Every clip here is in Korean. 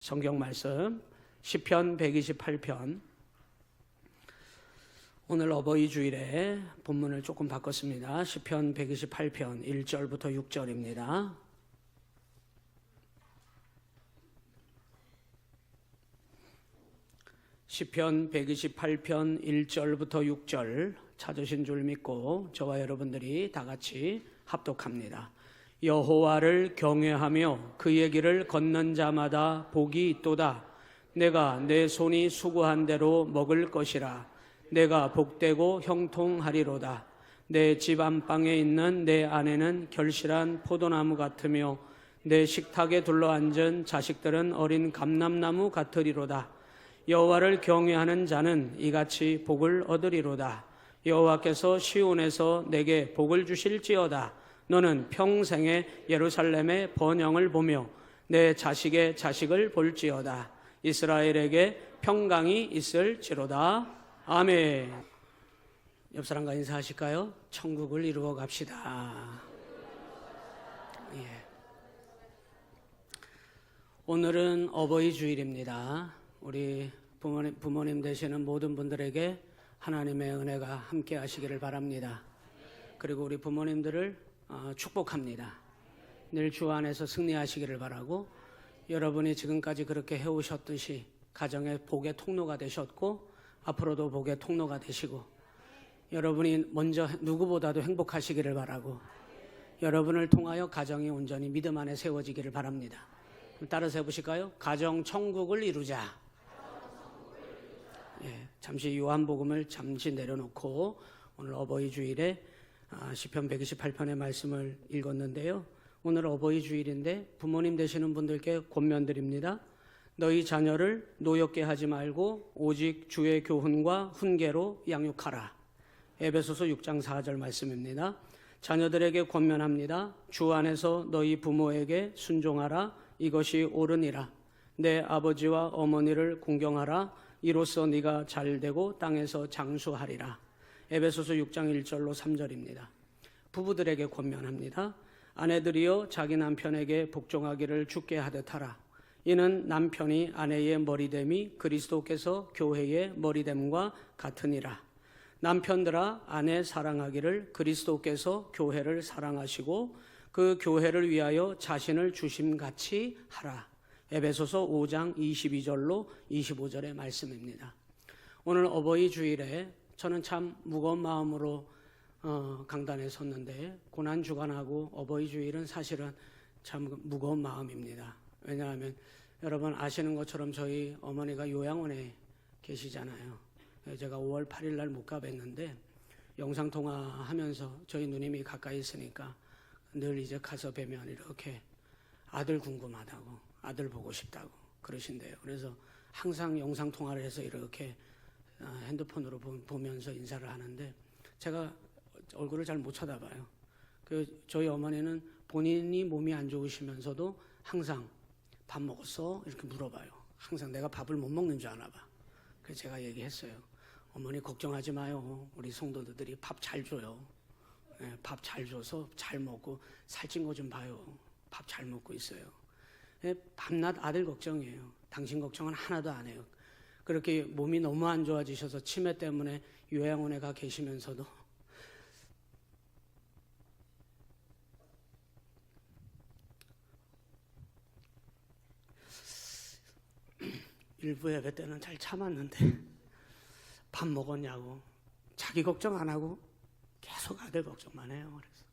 성경 말씀 시편 128편. 오늘 어버이 주일에 본문을 조금 바꿨습니다. 시편 128편 1절부터 6절입니다. 시편 128편 1절부터 6절 찾으신 줄 믿고 저와 여러분들이 다 같이 합독합니다. 여호와를 경외하며 그의 길을 걷는 자마다 복이 있도다. 내가 내 손이 수고한 대로 먹을 것이라. 내가 복되고 형통하리로다. 내 집 안방에 있는 내 아내는 결실한 포도나무 같으며 내 식탁에 둘러앉은 자식들은 어린 감람나무 같으리로다. 여호와를 경외하는 자는 이같이 복을 얻으리로다. 여호와께서 시온에서 내게 복을 주실지어다. 너는 평생에 예루살렘의 번영을 보며 내 자식의 자식을 볼지어다. 이스라엘에게 평강이 있을지로다. 아멘. 옆 사람과 인사하실까요? 천국을 이루어 갑시다. 예. 오늘은 어버이 주일입니다. 우리 부모님 되시는 모든 분들에게 하나님의 은혜가 함께 하시기를 바랍니다. 그리고 우리 부모님들을 축복합니다. 늘 주 안에서 승리하시기를 바라고, 여러분이 지금까지 그렇게 해오셨듯이 가정의 복의 통로가 되셨고 앞으로도 복의 통로가 되시고, 여러분이 먼저 누구보다도 행복하시기를 바라고, 여러분을 통하여 가정이 온전히 믿음 안에 세워지기를 바랍니다. 따라서 해보실까요? 가정 천국을 이루자. 예, 잠시 요한복음을 잠시 내려놓고 오늘 어버이 주일에 시편 128편의 말씀을 읽었는데요. 오늘 어버이 주일인데 부모님 되시는 분들께 권면드립니다. 너희 자녀를 노엽게 하지 말고 오직 주의 교훈과 훈계로 양육하라. 에베소서 6장 4절 말씀입니다. 자녀들에게 권면합니다. 주 안에서 너희 부모에게 순종하라. 이것이 옳으니라. 내 아버지와 어머니를 공경하라. 이로써 네가 잘되고 땅에서 장수하리라. 에베소서 6장 1절로 3절입니다. 부부들에게 권면합니다. 아내들이여 자기 남편에게 복종하기를 주께 하듯 하라. 이는 남편이 아내의 머리됨이 그리스도께서 교회의 머리됨과 같으니라. 남편들아 아내 사랑하기를 그리스도께서 교회를 사랑하시고 그 교회를 위하여 자신을 주심같이 하라. 에베소서 5장 22절로 25절의 말씀입니다. 오늘 어버이 주일에 저는 참 무거운 마음으로 강단에 섰는데, 고난주간하고 어버이 주일은 사실은 참 무거운 마음입니다. 왜냐하면 여러분 아시는 것처럼 저희 어머니가 요양원에 계시잖아요. 제가 5월 8일 날 못 가뵀는데 영상통화하면서 저희 누님이 가까이 있으니까 늘 이제 가서 뵈면 이렇게 아들 궁금하다고, 아들 보고 싶다고 그러신대요. 그래서 항상 영상통화를 해서 이렇게 핸드폰으로 보면서 인사를 하는데 제가 얼굴을 잘 못 쳐다봐요. 저희 어머니는 본인이 몸이 안 좋으시면서도 항상 밥 먹었어? 이렇게 물어봐요. 항상 내가 밥을 못 먹는 줄 아나 봐. 그래서 제가 얘기했어요. 어머니 걱정하지 마요. 우리 성도들이 밥 잘 줘요. 밥 잘 줘서 잘 먹고 살찐 거 좀 봐요. 밥 잘 먹고 있어요. 밤낮 아들 걱정이에요. 당신 걱정은 하나도 안 해요. 그렇게 몸이 너무 안 좋아지셔서 치매 때문에 요양원에 가 계시면서도 일부 예배 때는 잘 참았는데 밥 먹었냐고 자기 걱정 안 하고 계속 아들 걱정만 해요. 그래서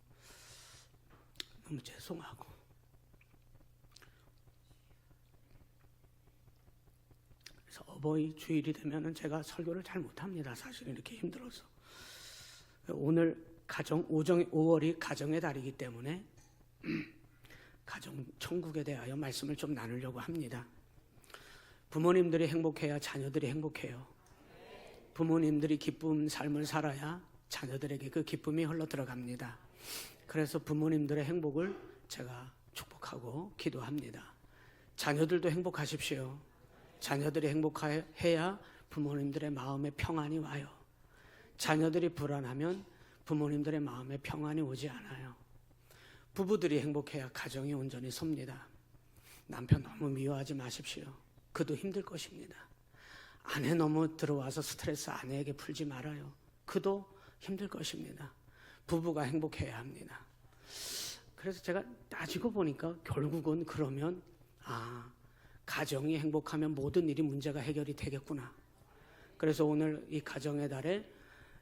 너무 죄송하고, 그래서 어버이 주일이 되면은 제가 설교를 잘 못합니다. 사실 이렇게 힘들어서. 오늘 5월이 가정의 달이기 때문에 가정 천국에 대하여 말씀을 좀 나누려고 합니다. 부모님들이 행복해야 자녀들이 행복해요. 부모님들이 기쁜 삶을 살아야 자녀들에게 그 기쁨이 흘러 들어갑니다. 그래서 부모님들의 행복을 제가 축복하고 기도합니다. 자녀들도 행복하십시오. 자녀들이 행복해야 부모님들의 마음에 평안이 와요. 자녀들이 불안하면 부모님들의 마음에 평안이 오지 않아요. 부부들이 행복해야 가정이 온전히 섭니다. 남편 너무 미워하지 마십시오. 그도 힘들 것입니다. 아내 너무 들어와서 스트레스 아내에게 풀지 말아요. 그도 힘들 것입니다. 부부가 행복해야 합니다. 그래서 제가 따지고 보니까 결국은 그러면 가정이 행복하면 모든 일이 문제가 해결이 되겠구나. 그래서 오늘 이 가정의 달에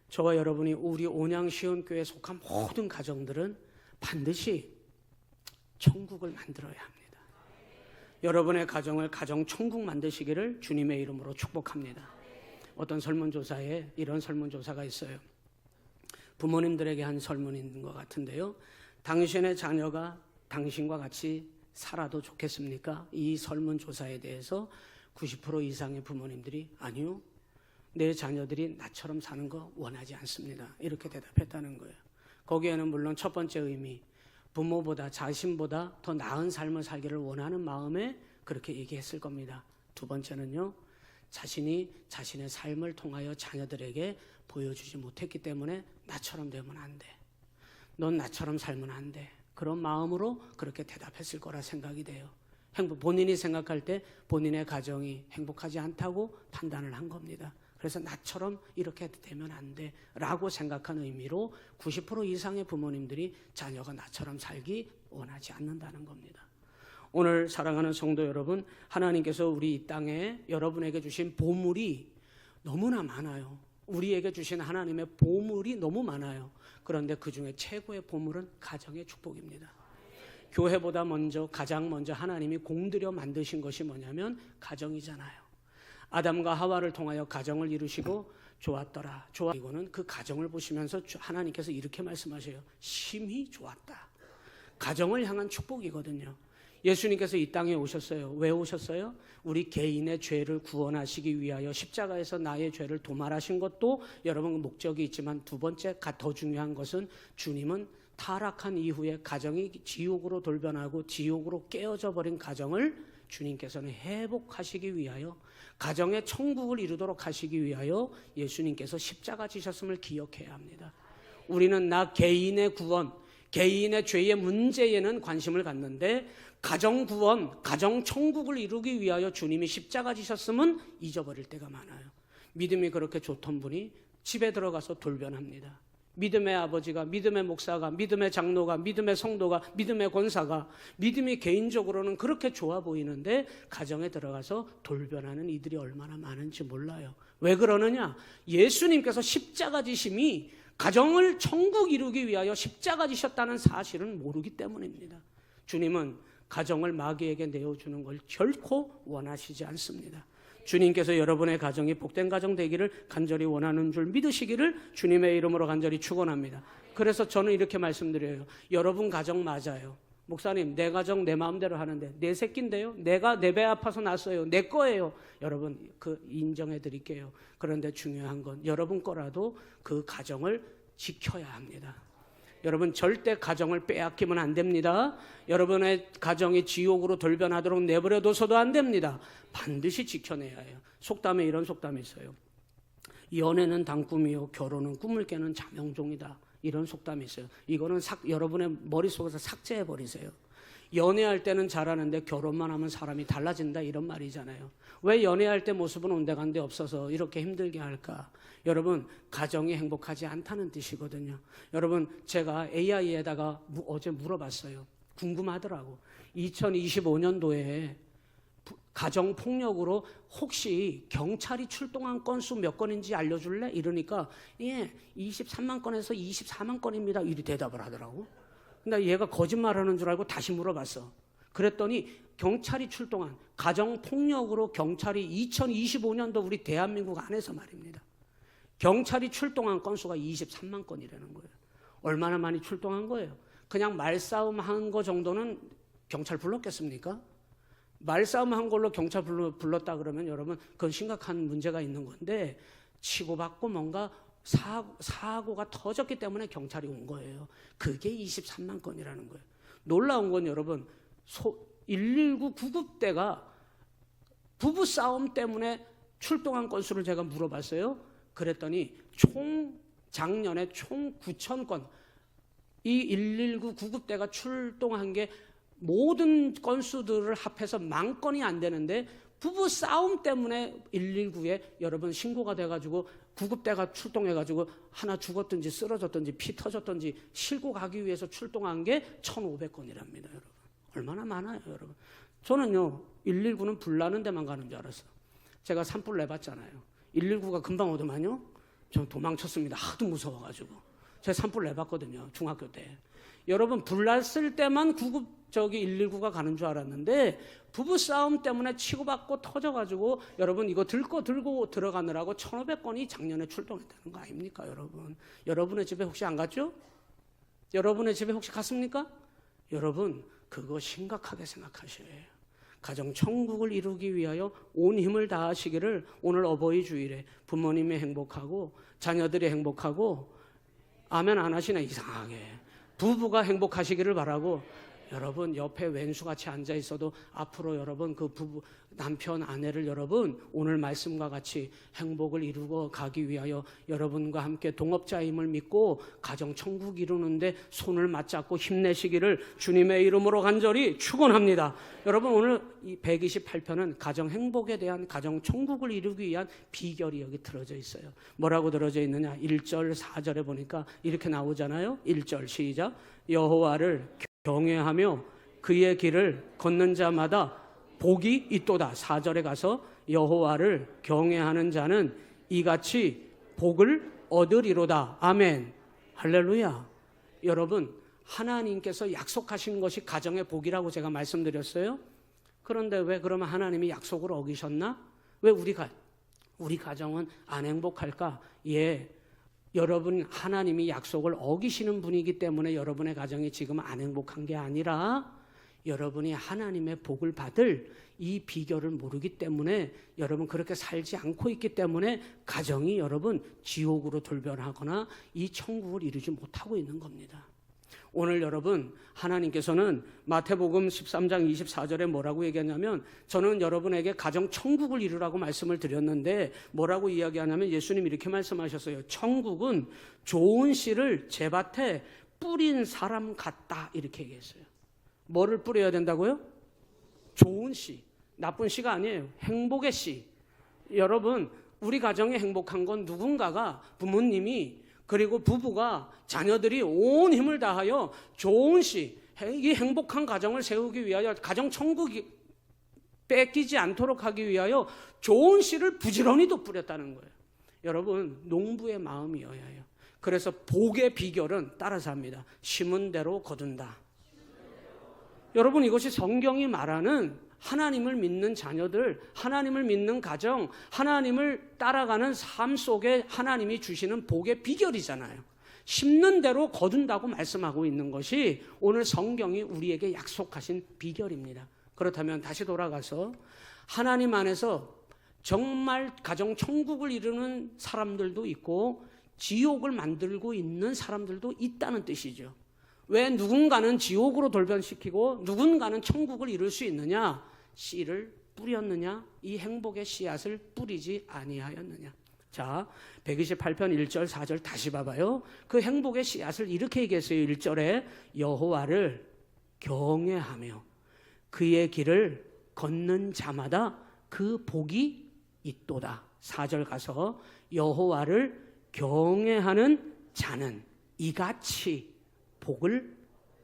저와 여러분이 우리 온양시온교회에 속한 모든 가정들은 반드시 천국을 만들어야 합니다. 여러분의 가정을 가정천국 만드시기를 주님의 이름으로 축복합니다. 어떤 설문조사에 이런 설문조사가 있어요. 부모님들에게 한 설문인 것 같은데요. 당신의 자녀가 당신과 같이 살아도 좋겠습니까? 이 설문조사에 대해서 90% 이상의 부모님들이 아니요, 내 자녀들이 나처럼 사는 거 원하지 않습니다. 이렇게 대답했다는 거예요. 거기에는 물론 첫 번째 의미, 부모보다 자신보다 더 나은 삶을 살기를 원하는 마음에 그렇게 얘기했을 겁니다. 두 번째는요, 자신이 자신의 삶을 통하여 자녀들에게 보여주지 못했기 때문에 나처럼 되면 안 돼. 넌 나처럼 살면 안 돼. 그런 마음으로 그렇게 대답했을 거라 생각이 돼요. 본인이 생각할 때 본인의 가정이 행복하지 않다고 판단을 한 겁니다. 그래서 나처럼 이렇게 되면 안 돼 라고 생각한 의미로 90% 이상의 부모님들이 자녀가 나처럼 살기 원하지 않는다는 겁니다. 오늘 사랑하는 성도 여러분, 하나님께서 우리 이 땅에 여러분에게 주신 보물이 너무나 많아요. 우리에게 주신 하나님의 보물이 너무 많아요. 그런데 그 중에 최고의 보물은 가정의 축복입니다. 교회보다 가장 먼저 하나님이 공들여 만드신 것이 뭐냐면 가정이잖아요. 아담과 하와를 통하여 가정을 이루시고 좋았더라. 이거는 그 가정을 보시면서 하나님께서 이렇게 말씀하셔요. 심히 좋았다. 가정을 향한 축복이거든요. 예수님께서 이 땅에 오셨어요. 왜 오셨어요? 우리 개인의 죄를 구원하시기 위하여 십자가에서 나의 죄를 도말하신 것도 여러분 목적이 있지만 두 번째 더 중요한 것은 주님은 타락한 이후에 가정이 지옥으로 돌변하고 지옥으로 깨어져 버린 가정을 주님께서는 회복하시기 위하여 가정의 천국을 이루도록 하시기 위하여 예수님께서 십자가 지셨음을 기억해야 합니다. 우리는 나 개인의 구원, 개인의 죄의 문제에는 관심을 갖는데 가정 구원, 가정 천국을 이루기 위하여 주님이 십자가 지셨음은 잊어버릴 때가 많아요. 믿음이 그렇게 좋던 분이 집에 들어가서 돌변합니다. 믿음의 아버지가, 믿음의 목사가, 믿음의 장로가, 믿음의 성도가, 믿음의 권사가, 믿음이 개인적으로는 그렇게 좋아 보이는데 가정에 들어가서 돌변하는 이들이 얼마나 많은지 몰라요. 왜 그러느냐? 예수님께서 십자가 지심이 가정을 천국 이루기 위하여 십자가 지셨다는 사실은 모르기 때문입니다. 주님은 가정을 마귀에게 내어주는 걸 결코 원하시지 않습니다. 주님께서 여러분의 가정이 복된 가정 되기를 간절히 원하는 줄 믿으시기를 주님의 이름으로 간절히 축원합니다. 그래서 저는 이렇게 말씀드려요. 여러분 가정 맞아요. 목사님, 내 가정 내 마음대로 하는데 내 새끼인데요. 내가 내 배 아파서 낳았어요. 내 거예요. 여러분 인정해 드릴게요. 그런데 중요한 건 여러분 거라도 그 가정을 지켜야 합니다. 여러분 절대 가정을 빼앗기면 안 됩니다. 여러분의 가정이 지옥으로 돌변하도록 내버려둬서도 안 됩니다. 반드시 지켜내야 해요. 속담에 이런 속담이 있어요. 연애는 단꿈이요 결혼은 꿈을 깨는 자명종이다. 이런 속담이 있어요. 이거는 여러분의 머릿속에서 삭제해버리세요. 연애할 때는 잘하는데 결혼만 하면 사람이 달라진다 이런 말이잖아요. 왜 연애할 때 모습은 온데간데 없어서 이렇게 힘들게 할까? 여러분 가정이 행복하지 않다는 뜻이거든요. 여러분 제가 AI에다가 어제 물어봤어요. 궁금하더라고. 2025년도에 가정폭력으로 혹시 경찰이 출동한 건수 몇 건인지 알려줄래? 이러니까 23만 건에서 24만 건입니다. 이리 대답을 하더라고. 근데 얘가 거짓말하는 줄 알고 다시 물어봤어. 그랬더니 경찰이 출동한 가정폭력으로 경찰이 2025년도 우리 대한민국 안에서 말입니다. 경찰이 출동한 건수가 23만 건이라는 거예요. 얼마나 많이 출동한 거예요? 그냥 말싸움 한 거 정도는 경찰 불렀겠습니까? 말싸움 한 걸로 경찰 불렀다 그러면 여러분 그건 심각한 문제가 있는 건데 치고받고 뭔가 사고가 터졌기 때문에 경찰이 온 거예요. 그게 23만 건이라는 거예요. 놀라운 건 여러분 119 구급대가 부부싸움 때문에 출동한 건수를 제가 물어봤어요. 그랬더니 작년에 총 9,000건 이 119 구급대가 출동한 게 모든 건수들을 합해서 10,000건이 안 되는데 부부 싸움 때문에 119에 여러분 신고가 돼가지고 구급대가 출동해가지고 하나 죽었든지 쓰러졌든지 피 터졌든지 싣고 가기 위해서 출동한 게 1,500건이랍니다. 여러분 얼마나 많아요. 여러분 저는요 119는 불 나는 데만 가는 줄 알았어요. 제가 산불 내봤잖아요. 119가 금방 오더만요. 전 도망쳤습니다. 하도 무서워가지고. 제가 산불 내봤거든요. 중학교 때. 여러분 불 났을 때만 119가 가는 줄 알았는데 부부싸움 때문에 치고받고 터져가지고 여러분 이거 들고 들어가느라고 1,500건이 작년에 출동했다는 거 아닙니까 여러분? 여러분의 집에 혹시 안 갔죠? 여러분의 집에 혹시 갔습니까? 여러분 그거 심각하게 생각하셔야 해요. 가정천국을 이루기 위하여 온 힘을 다하시기를 오늘 어버이 주일에 부모님이 행복하고 자녀들이 행복하고 아멘 안 하시네 이상하게 부부가 행복하시기를 바라고 여러분 옆에 왼수같이 앉아 있어도 앞으로 여러분 그 부부 남편 아내를 여러분 오늘 말씀과 같이 행복을 이루고 가기 위하여 여러분과 함께 동업자임을 믿고 가정 천국 이루는데 손을 맞잡고 힘내시기를 주님의 이름으로 간절히 축원합니다. 여러분 오늘 이 128편은 가정 행복에 대한 가정 천국을 이루기 위한 비결이 여기 들어져 있어요. 뭐라고 들어져 있느냐? 1절 4절에 보니까 이렇게 나오잖아요. 1절 시작. 여호와를 경외하며 그의 길을 걷는 자마다 복이 있도다. 4절에 가서 여호와를 경외하는 자는 이같이 복을 얻으리로다. 아멘. 할렐루야. 여러분 하나님께서 약속하신 것이 가정의 복이라고 제가 말씀드렸어요. 그런데 왜 그러면 하나님이 약속을 어기셨나? 왜 우리 가정은 안 행복할까? 예. 여러분 하나님이 약속을 어기시는 분이기 때문에 여러분의 가정이 지금 안 행복한 게 아니라 여러분이 하나님의 복을 받을 이 비결을 모르기 때문에 여러분 그렇게 살지 않고 있기 때문에 가정이 여러분 지옥으로 돌변하거나 이 천국을 이루지 못하고 있는 겁니다. 오늘 여러분 하나님께서는 마태복음 13장 24절에 뭐라고 얘기하냐면 저는 여러분에게 가정 천국을 이루라고 말씀을 드렸는데 뭐라고 이야기하냐면 예수님 이렇게 말씀하셨어요. 천국은 좋은 씨를 제밭에 뿌린 사람 같다 이렇게 얘기했어요. 뭐를 뿌려야 된다고요? 좋은 씨, 나쁜 씨가 아니에요. 행복의 씨. 여러분 우리 가정이 행복한 건 누군가가 부모님이 그리고 부부가 자녀들이 온 힘을 다하여 좋은 씨, 이 행복한 가정을 세우기 위하여 가정 천국이 뺏기지 않도록 하기 위하여 좋은 씨를 부지런히도 뿌렸다는 거예요. 여러분 농부의 마음이어야 해요. 그래서 복의 비결은 따라서 합니다. 심은 대로 거둔다. 여러분 이것이 성경이 말하는 하나님을 믿는 자녀들, 하나님을 믿는 가정, 하나님을 따라가는 삶 속에 하나님이 주시는 복의 비결이잖아요. 심는 대로 거둔다고 말씀하고 있는 것이 오늘 성경이 우리에게 약속하신 비결입니다. 그렇다면 다시 돌아가서 하나님 안에서 정말 가정 천국을 이루는 사람들도 있고 지옥을 만들고 있는 사람들도 있다는 뜻이죠. 왜 누군가는 지옥으로 돌변시키고 누군가는 천국을 이룰 수 있느냐? 씨를 뿌렸느냐? 이 행복의 씨앗을 뿌리지 아니하였느냐? 자, 128편 1절 4절 다시 봐봐요. 그 행복의 씨앗을 이렇게 얘기했어요. 1절에 여호와를 경외하며 그의 길을 걷는 자마다 그 복이 있도다. 4절 가서 여호와를 경외하는 자는 이같이 복을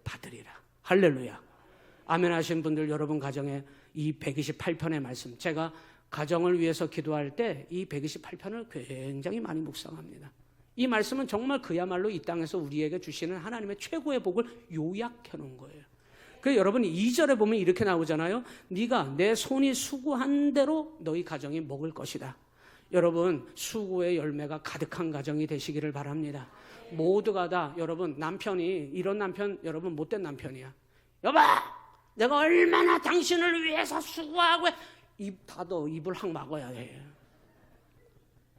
받으리라. 할렐루야. 아멘 하신 분들 여러분 가정에 이 128편의 말씀 제가 가정을 위해서 기도할 때 이 128편을 굉장히 많이 묵상합니다. 이 말씀은 정말 그야말로 이 땅에서 우리에게 주시는 하나님의 최고의 복을 요약해 놓은 거예요. 그래서 여러분이 2절에 보면 이렇게 나오잖아요. 네가 내 손이 수고한 대로 너희 가정이 먹을 것이다. 여러분 수고의 열매가 가득한 가정이 되시기를 바랍니다. 모두가 다 여러분 남편이 이런 남편 여러분 못된 남편이야. 여보 내가 얼마나 당신을 위해서 수고하고 입 닫아 입을 확 막아야 해.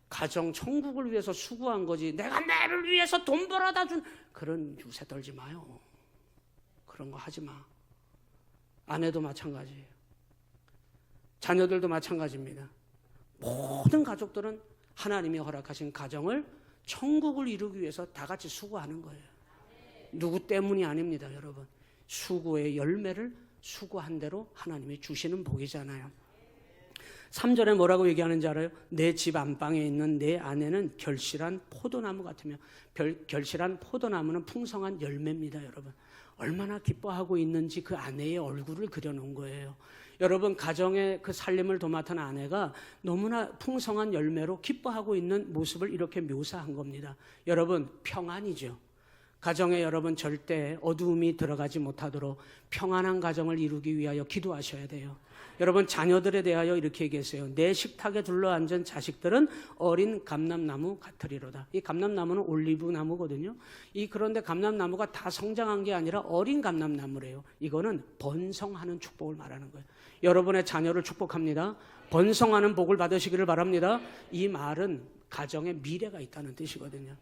가정 천국을 위해서 수고한 거지 내가 나를 위해서 돈 벌어다 준 그런 유세 떨지 마요. 그런 거 하지 마. 아내도 마찬가지예요. 자녀들도 마찬가지입니다. 모든 가족들은 하나님이 허락하신 가정을 천국을 이루기 위해서 다 같이 수고하는 거예요. 누구 때문이 아닙니다, 여러분. 수고의 열매를 수고한 대로 하나님이 주시는 복이잖아요. 3절에 뭐라고 얘기하는지 알아요? 내 집 안방에 있는 내 아내는 결실한 포도나무 같으며, 결실한 포도나무는 풍성한 열매입니다. 여러분, 얼마나 기뻐하고 있는지 그 아내의 얼굴을 그려놓은 거예요. 여러분, 가정의 그 살림을 도맡은 아내가 너무나 풍성한 열매로 기뻐하고 있는 모습을 이렇게 묘사한 겁니다. 여러분, 평안이죠. 가정에 여러분 절대 어두움이 들어가지 못하도록 평안한 가정을 이루기 위하여 기도하셔야 돼요. 여러분, 자녀들에 대하여 이렇게 얘기했어요. 내 식탁에 둘러앉은 자식들은 어린 감람나무 같으리로다. 이 감람나무는 올리브 나무거든요. 그런데 감람나무가 다 성장한 게 아니라 어린 감람나무래요. 이거는 번성하는 축복을 말하는 거예요. 여러분의 자녀를 축복합니다. 번성하는 복을 받으시기를 바랍니다. 이 말은 가정에 미래가 있다는 뜻이거든요.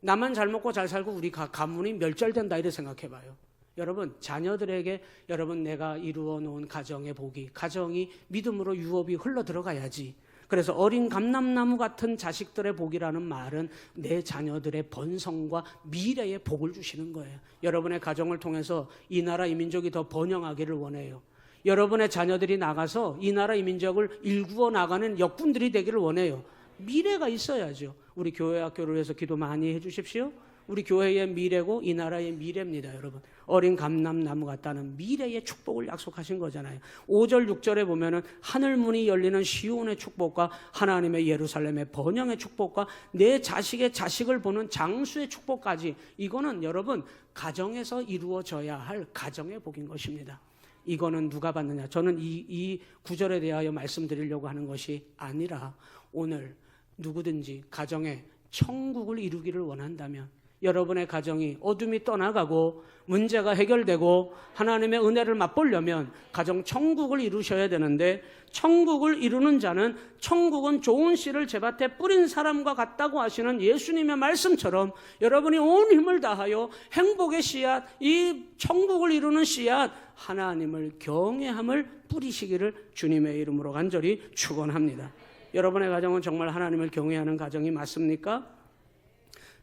나만 잘 먹고 잘 살고 우리 가문이 멸절된다 이렇게 생각해봐요. 여러분, 자녀들에게 여러분 내가 이루어 놓은 가정의 복이, 가정이 믿음으로 유업이 흘러 들어가야지. 그래서 어린 감람나무 같은 자식들의 복이라는 말은 내 자녀들의 번성과 미래의 복을 주시는 거예요. 여러분의 가정을 통해서 이 나라 이 민족이 더 번영하기를 원해요. 여러분의 자녀들이 나가서 이 나라 이 민족을 일구어 나가는 역군들이 되기를 원해요. 미래가 있어야죠. 우리 교회 학교를 위해서 기도 많이 해주십시오. 우리 교회의 미래고 이 나라의 미래입니다. 여러분, 어린 감람나무 같다는 미래의 축복을 약속하신 거잖아요. 5절 6절에 보면은 하늘 문이 열리는 시온의 축복과 하나님의 예루살렘의 번영의 축복과 내 자식의 자식을 보는 장수의 축복까지, 이거는 여러분 가정에서 이루어져야 할 가정의 복인 것입니다. 이거는 누가 받느냐? 저는 이 구절에 대하여 말씀드리려고 하는 것이 아니라, 오늘 누구든지 가정에 천국을 이루기를 원한다면, 여러분의 가정이 어둠이 떠나가고 문제가 해결되고 하나님의 은혜를 맛보려면 가정 천국을 이루셔야 되는데, 천국을 이루는 자는 천국은 좋은 씨를 제밭에 뿌린 사람과 같다고 하시는 예수님의 말씀처럼 여러분이 온 힘을 다하여 행복의 씨앗, 이 천국을 이루는 씨앗, 하나님을 경외함을 뿌리시기를 주님의 이름으로 간절히 축원합니다. 여러분의 가정은 정말 하나님을 경외하는 가정이 맞습니까?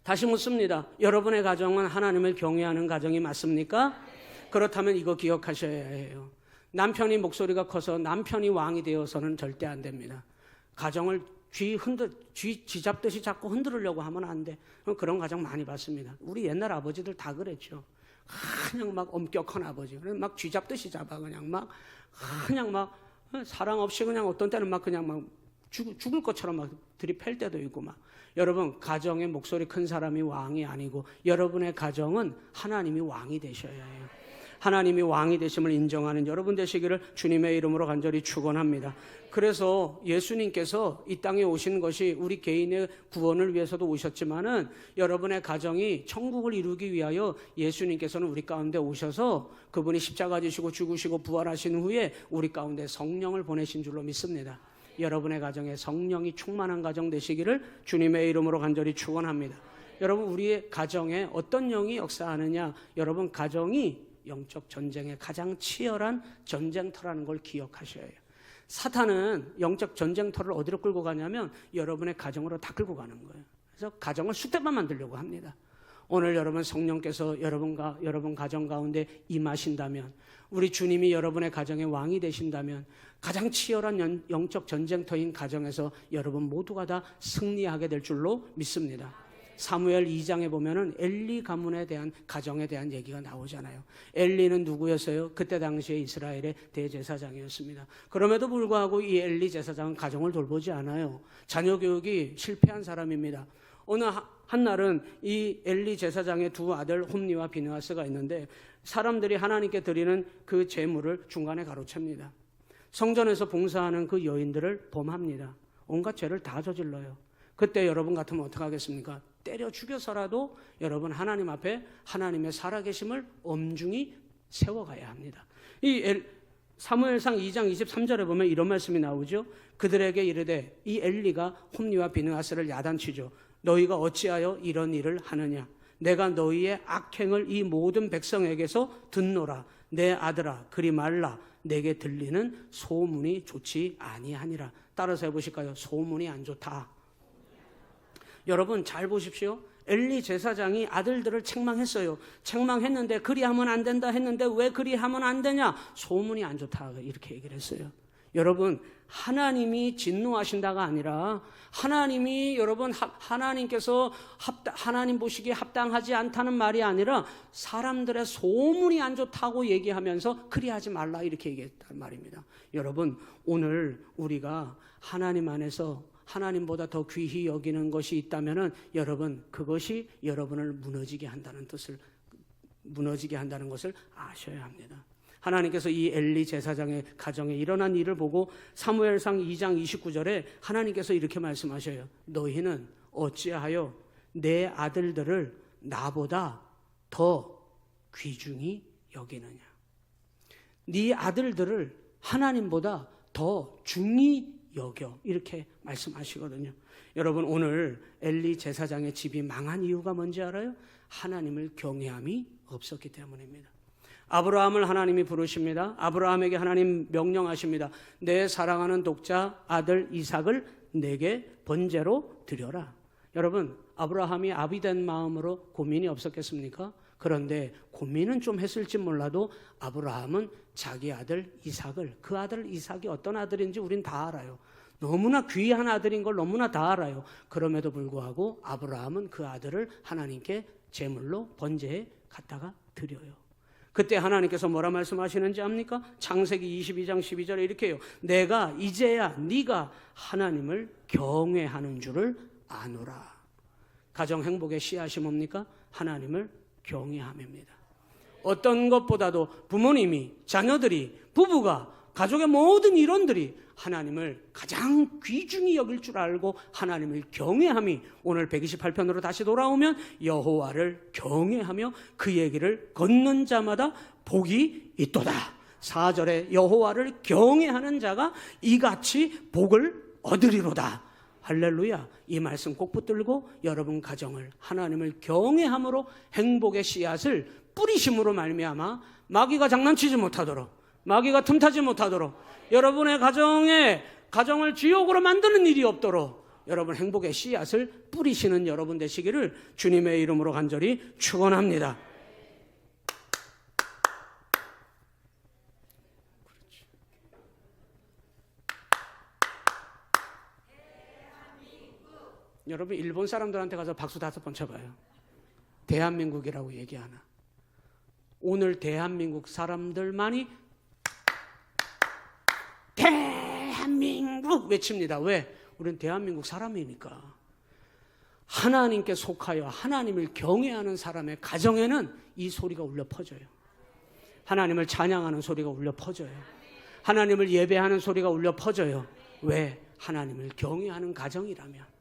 다시 묻습니다. 여러분의 가정은 하나님을 경외하는 가정이 맞습니까? 그렇다면 이거 기억하셔야 해요. 남편이 목소리가 커서 남편이 왕이 되어서는 절대 안 됩니다. 가정을 쥐 잡듯이 자꾸 흔들으려고 하면 안 돼. 그런 가정 많이 봤습니다. 우리 옛날 아버지들 다 그랬죠. 그냥 막 엄격한 아버지. 막 쥐 잡듯이 잡아. 그냥 막 사랑 없이 그냥 어떤 때는 막 그냥 막 죽을 것처럼 막 들이팰 때도 있고 막. 여러분, 가정의 목소리 큰 사람이 왕이 아니고 여러분의 가정은 하나님이 왕이 되셔야 해요. 하나님이 왕이 되심을 인정하는 여러분 되시기를 주님의 이름으로 간절히 축원합니다. 그래서 예수님께서 이 땅에 오신 것이 우리 개인의 구원을 위해서도 오셨지만은 여러분의 가정이 천국을 이루기 위하여 예수님께서는 우리 가운데 오셔서 그분이 십자가 지시고 죽으시고 부활하신 후에 우리 가운데 성령을 보내신 줄로 믿습니다. 여러분의 가정에 성령이 충만한 가정 되시기를 주님의 이름으로 간절히 축원합니다. 여러분, 우리의 가정에 어떤 영이 역사하느냐? 여러분, 가정이 영적 전쟁의 가장 치열한 전쟁터라는 걸 기억하셔야 해요. 사탄은 영적 전쟁터를 어디로 끌고 가냐면 여러분의 가정으로 다 끌고 가는 거예요. 그래서 가정을 쑥대밭 만들려고 합니다. 오늘 여러분 성령께서 여러분 가정 가운데 임하신다면, 우리 주님이 여러분의 가정의 왕이 되신다면 가장 치열한 영적 전쟁터인 가정에서 여러분 모두가 다 승리하게 될 줄로 믿습니다. 사무엘 2장에 보면은 엘리 가문에 대한 가정에 대한 얘기가 나오잖아요. 엘리는 누구였어요? 그때 당시에 이스라엘의 대제사장이었습니다. 그럼에도 불구하고 이 엘리 제사장은 가정을 돌보지 않아요. 자녀 교육이 실패한 사람입니다. 어느 한날은 이 엘리 제사장의 두 아들 홈니와 비느하스가 있는데 사람들이 하나님께 드리는 그 제물을 중간에 가로챕니다. 성전에서 봉사하는 그 여인들을 범합니다. 온갖 죄를 다 저질러요. 그때 여러분 같으면 어떻게 하겠습니까? 때려 죽여서라도 여러분 하나님 앞에 하나님의 살아계심을 엄중히 세워가야 합니다. 이 사무엘상 2장 23절에 보면 이런 말씀이 나오죠. 그들에게 이르되, 이 엘리가 홈니와 비느하스를 야단치죠. 너희가 어찌하여 이런 일을 하느냐? 내가 너희의 악행을 이 모든 백성에게서 듣노라. 내 아들아, 그리 말라. 내게 들리는 소문이 좋지 아니하니라. 따라서 해보실까요? 소문이 안 좋다. 여러분 잘 보십시오. 엘리 제사장이 아들들을 책망했어요. 책망했는데 그리하면 안 된다 했는데 왜 그리하면 안 되냐? 소문이 안 좋다 이렇게 얘기를 했어요. 여러분, 하나님이 진노하신다가 아니라 하나님이 여러분 하나님께서 하나님 보시기에 합당하지 않다는 말이 아니라 사람들의 소문이 안 좋다고 얘기하면서 그리하지 말라 이렇게 얘기했단 말입니다. 여러분, 오늘 우리가 하나님 안에서 하나님보다 더 귀히 여기는 것이 있다면은 여러분, 그것이 여러분을 무너지게 한다는 것을 아셔야 합니다. 하나님께서 이 엘리 제사장의 가정에 일어난 일을 보고 사무엘상 2장 29절에 하나님께서 이렇게 말씀하셔요. 너희는 어찌하여 내 아들들을 나보다 더 귀중히 여기느냐. 네 아들들을 하나님보다 더 중히 여겨 이렇게 말씀하시거든요. 여러분, 오늘 엘리 제사장의 집이 망한 이유가 뭔지 알아요? 하나님을 경외함이 없었기 때문입니다. 아브라함을 하나님이 부르십니다. 아브라함에게 하나님 명령하십니다. 내 사랑하는 독자 아들 이삭을 내게 번제로 드려라. 여러분, 아브라함이 아비된 마음으로 고민이 없었겠습니까? 그런데 고민은 좀 했을지 몰라도 아브라함은 자기 아들 이삭을, 그 아들 이삭이 어떤 아들인지 우린 다 알아요. 너무나 귀한 아들인 걸 너무나 다 알아요. 그럼에도 불구하고 아브라함은 그 아들을 하나님께 제물로 번제에 갖다가 드려요. 그때 하나님께서 뭐라 말씀하시는지 압니까? 창세기 22장 12절에 이렇게 해요. 내가 이제야 네가 하나님을 경외하는 줄을 아노라. 가정 행복의 씨앗이 뭡니까? 하나님을 경외함입니다. 어떤 것보다도 부모님이, 자녀들이, 부부가, 가족의 모든 일원들이 하나님을 가장 귀중히 여길 줄 알고 하나님을 경외함이, 오늘 128편으로 다시 돌아오면 여호와를 경외하며 그의 길을 걷는 자마다 복이 있도다. 4절에 여호와를 경외하는 자가 이같이 복을 얻으리로다. 할렐루야. 이 말씀 꼭 붙들고 여러분 가정을 하나님을 경외함으로 행복의 씨앗을 뿌리심으로 말미암아 마귀가 장난치지 못하도록, 마귀가 틈타지 못하도록, 여러분의 가정을 지옥으로 만드는 일이 없도록 여러분 행복의 씨앗을 뿌리시는 여러분 되시기를 주님의 이름으로 간절히 축원합니다. 여러분, 일본 사람들한테 가서 박수 5번 쳐봐요. 대한민국이라고 얘기하나? 오늘 대한민국 사람들만이 대한민국 외칩니다. 왜? 우리는 대한민국 사람이니까. 하나님께 속하여 하나님을 경외하는 사람의 가정에는 이 소리가 울려 퍼져요. 하나님을 찬양하는 소리가 울려 퍼져요. 하나님을 예배하는 소리가 울려 퍼져요. 왜? 하나님을 경외하는 가정이라면.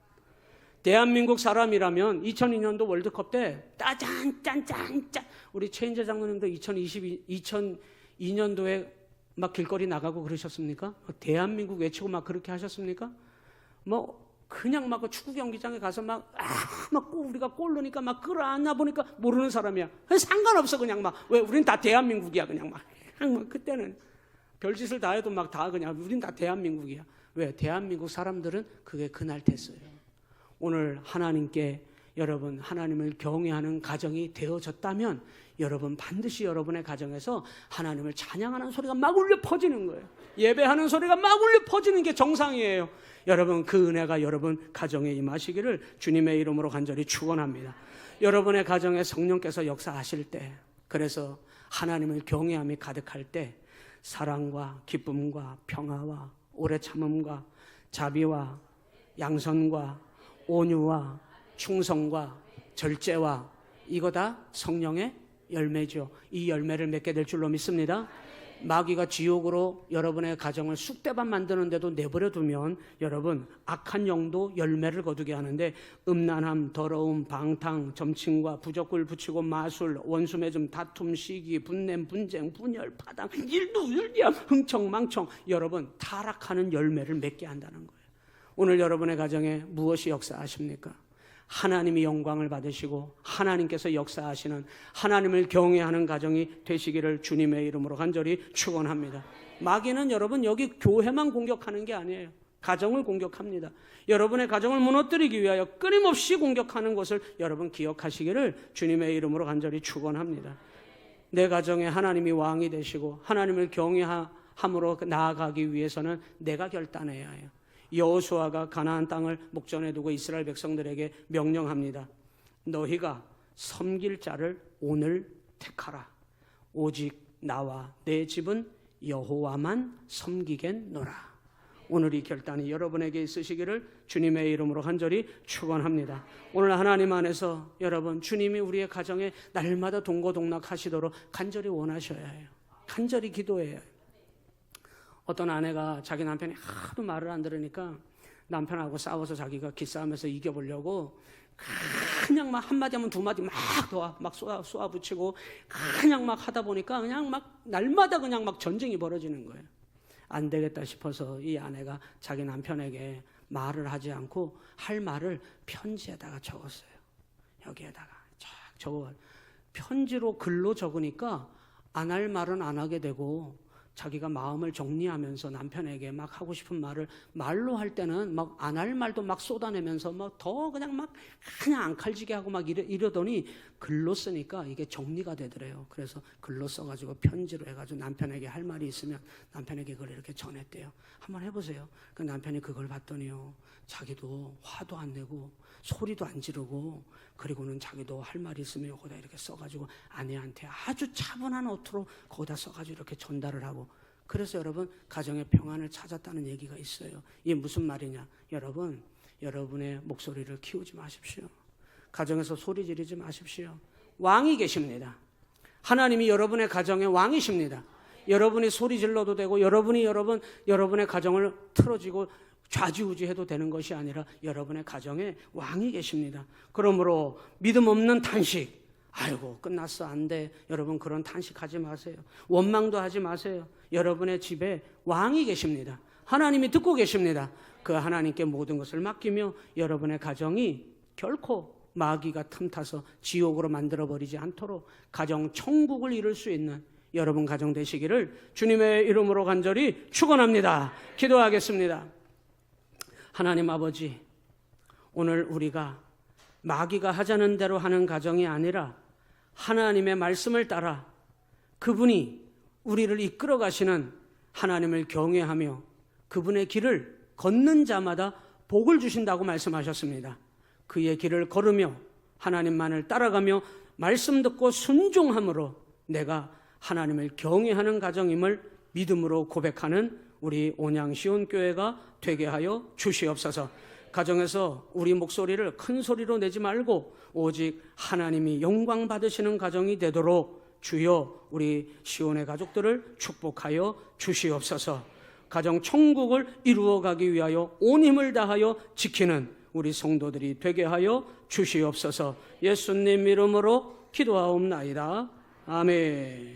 대한민국 사람이라면 2002년도 월드컵 때 짠짠짠짠 우리 최인재 장로님도 2002년도에 막 길거리 나가고 그러셨습니까? 대한민국 외치고 막 그렇게 하셨습니까? 뭐 그냥 막 축구 경기장에 가서 막 우리가 골 넣으니까 막 끌어안나 보니까 모르는 사람이야. 상관없어 그냥 막. 왜? 우린 다 대한민국이야 그냥 막. 그때는 별짓을 다 해도 막 다 그냥 우린 다 대한민국이야. 왜? 대한민국 사람들은 그게 그날 됐어요. 오늘 하나님께 여러분 하나님을 경외하는 가정이 되어졌다면 여러분 반드시 여러분의 가정에서 하나님을 찬양하는 소리가 막 울려 퍼지는 거예요. 예배하는 소리가 막 울려 퍼지는 게 정상이에요. 여러분 그 은혜가 여러분 가정에 임하시기를 주님의 이름으로 간절히 축원합니다. 여러분의 가정에 성령께서 역사하실 때, 그래서 하나님을 경외함이 가득할 때 사랑과 기쁨과 평화와 오래 참음과 자비와 양선과 온유와 충성과 절제와, 이거 다 성령의 열매죠. 이 열매를 맺게 될 줄로 믿습니다. 마귀가 지옥으로 여러분의 가정을 쑥대밭 만드는데도 내버려 두면 여러분 악한 영도 열매를 거두게 하는데, 음란함, 더러움, 방탕, 점칭과 부적을 붙이고 마술, 원수매즘, 다툼, 시기, 분냄, 분쟁, 분열, 파당, 일두일비함, 흥청망청, 여러분 타락하는 열매를 맺게 한다는 거예요. 오늘 여러분의 가정에 무엇이 역사하십니까? 하나님이 영광을 받으시고 하나님께서 역사하시는 하나님을 경외하는 가정이 되시기를 주님의 이름으로 간절히 축원합니다. 마귀는 여러분 여기 교회만 공격하는 게 아니에요. 가정을 공격합니다. 여러분의 가정을 무너뜨리기 위하여 끊임없이 공격하는 것을 여러분 기억하시기를 주님의 이름으로 간절히 축원합니다. 내 가정에 하나님이 왕이 되시고 하나님을 경외함으로 나아가기 위해서는 내가 결단해야 해요. 여호수아가 가나안 땅을 목전에 두고 이스라엘 백성들에게 명령합니다. 너희가 섬길 자를 오늘 택하라. 오직 나와 내 집은 여호와만 섬기겠노라. 오늘 이 결단이 여러분에게 있으시기를 주님의 이름으로 간절히 축원합니다. 오늘 하나님 안에서 여러분 주님이 우리의 가정에 날마다 동고동락하시도록 간절히 원하셔야 해요. 간절히 기도해야 해요. 어떤 아내가 자기 남편이 하도 말을 안 들으니까 남편하고 싸워서 자기가 기싸움에서 이겨보려고 그냥 막 한마디 하면 두마디 막 쏘아붙이고 그냥 막 하다 보니까 그냥 막 날마다 그냥 막 전쟁이 벌어지는 거예요. 안 되겠다 싶어서 이 아내가 자기 남편에게 말을 하지 않고 할 말을 편지에다가 적었어요. 여기에다가 쫙 적어. 편지로 글로 적으니까 안 할 말은 안 하게 되고 자기가 마음을 정리하면서 남편에게 막 하고 싶은 말을 말로 할 때는 막 안 할 말도 막 쏟아내면서 막 더 그냥 안 칼지게 하고 막 이러더니 글로 쓰니까 이게 정리가 되더래요. 그래서 글로 써가지고 편지로 해가지고 남편에게 할 말이 있으면 남편에게 그걸 이렇게 전했대요. 한번 해보세요. 그 남편이 그걸 봤더니요, 자기도 화도 안 내고 소리도 안 지르고 그리고는 자기도 할 말이 있으면 거기다 이렇게 써가지고 아내한테 아주 차분한 어투로 거기다 써가지고 이렇게 전달을 하고, 그래서 여러분 가정의 평안을 찾았다는 얘기가 있어요. 이게 무슨 말이냐? 여러분, 여러분의 목소리를 키우지 마십시오. 가정에서 소리 지르지 마십시오. 왕이 계십니다. 하나님이 여러분의 가정의 왕이십니다. 여러분이 소리 질러도 되고 여러분의 가정을 틀어지고 좌지우지해도 되는 것이 아니라 여러분의 가정에 왕이 계십니다. 그러므로 믿음 없는 탄식, 아이고 끝났어 안 돼, 여러분 그런 탄식하지 마세요. 원망도 하지 마세요. 여러분의 집에 왕이 계십니다. 하나님이 듣고 계십니다. 그 하나님께 모든 것을 맡기며 여러분의 가정이 결코 마귀가 틈타서 지옥으로 만들어버리지 않도록 가정 천국을 이룰 수 있는 여러분 가정 되시기를 주님의 이름으로 간절히 축원합니다. 기도하겠습니다. 하나님 아버지, 오늘 우리가 마귀가 하자는 대로 하는 가정이 아니라 하나님의 말씀을 따라 그분이 우리를 이끌어 가시는 하나님을 경외하며 그분의 길을 걷는 자마다 복을 주신다고 말씀하셨습니다. 그의 길을 걸으며 하나님만을 따라가며 말씀 듣고 순종함으로 내가 하나님을 경외하는 가정임을 믿음으로 고백하는 우리 온양시온교회가 되게 하여 주시옵소서. 가정에서 우리 목소리를 큰 소리로 내지 말고 오직 하나님이 영광 받으시는 가정이 되도록 주여 우리 시온의 가족들을 축복하여 주시옵소서. 가정 천국을 이루어가기 위하여 온 힘을 다하여 지키는 우리 성도들이 되게 하여 주시옵소서. 예수님 이름으로 기도하옵나이다. 아멘.